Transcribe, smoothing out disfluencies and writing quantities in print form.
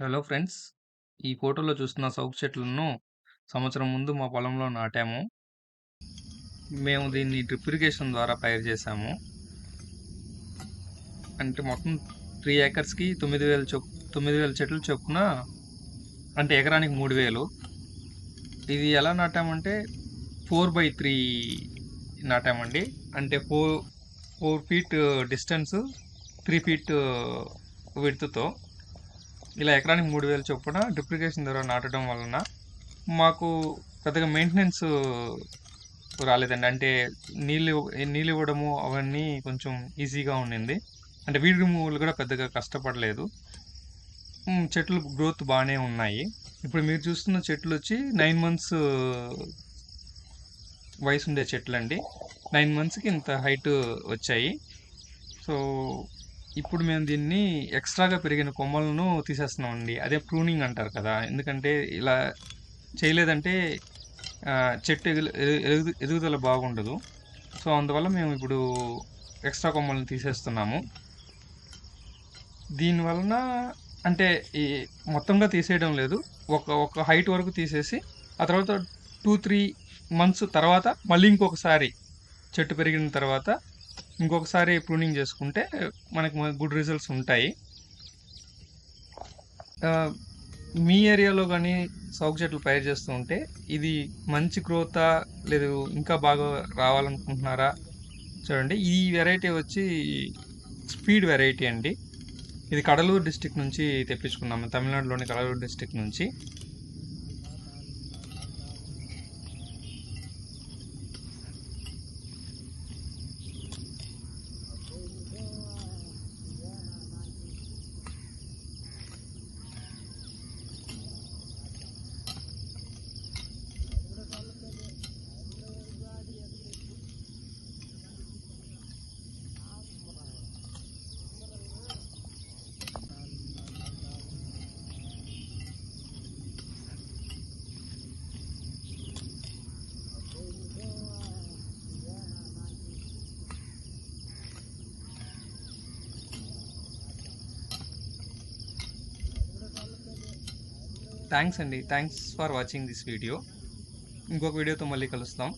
Hello friends. ఈ ఫోటోలో చూస్తున్న సౌకు చెట్లను సంవత్సరం ముందు మా పొలంలో నాటాము. మేము దీన్ని డ్రిప్ ఇరిగేషన్ ద్వారా పైరు చేశాము. అంటే మొత్తం 3 ఏకర్స్‌కి 9,000 చెట్లు చొప్పున, అంటే ఎకరానికి 3,000. ఇది ఎలా నాటామంటే 4/3 నాటామండి. అంటే 4 ఫీట్ డిస్టెన్స్, 3 ఫీట్ విడ్త్‌తో ఇలా ఎకరానికి 3,000 చొప్పున డ్రిప్ ఇరిగేషన్ ద్వారా నాటడం వలన మాకు పెద్దగా మెయింటెనెన్స్ రాలేదండి. అంటే నీళ్ళు నీళ్ళివ్వడము అవన్నీ కొంచెం ఈజీగా ఉండింది. అంటే వీడ్ రిమూవల్ గూడా పెద్దగా కష్టపడలేదు. చెట్లు గ్రోత్ బానే ఉన్నాయి. ఇప్పుడు మీరు చూస్తున్న చెట్లొచ్చి 9 మంత్స్ వయసుండే చెట్లండి. 9 మంత్స్‌కి ఇంత హైట్ వచ్చాయి. సో, ఇప్పుడు మేము దీన్ని ఎక్స్‌ట్రాగా పెరిగిన కొమ్మలను తీసేస్తున్నామండి. అదే ప్రూనింగ్ అంటారు కదా! ఎందుకంటే ఇలా చేయలేదంటే చెట్టు ఎదుగుదల బాగుండదు. సో, అందువల్ల మేమిప్పుడు ఎక్స్‌ట్రా కొమ్మలను తీసేస్తున్నాము. దీని వలన అంటే ఈ మొత్తంగా తీసేయడం లేదు. ఒక హైట్ వరకు తీసేసి, ఆ తర్వాత 2, 3 మంత్స్ తర్వాత మళ్ళీ ఇంకొకసారి చెట్టు పెరిగిన తర్వాత ఇంకొకసారి ప్రూనింగ్ చేసుకుంటే మనకు గుడ్ రిజల్ట్స్ ఉంటాయి. ఆహ్, మీ ఏరియాలో గాని సౌకు చెట్లు పైరు చేస్తూ ఉంటే ఇది మంచి గ్రోతా? లేదు ఇంకా బాగా రావాలనుకుంటున్నారా? చూడండి. ఈ వెరైటీ వచ్చి స్పీడ్ వెరైటీ అండి. ఇది కడలూరు డిస్ట్రిక్ట్ నుంచి తెప్పించుకున్నాము. తమిళనాడులోని కడలూరు డిస్ట్రిక్ట్ నుంచి. థాంక్స్ అండి. Thanks for watching this video. ఇంకొక వీడియోతో మళ్ళీ కలుస్తాం.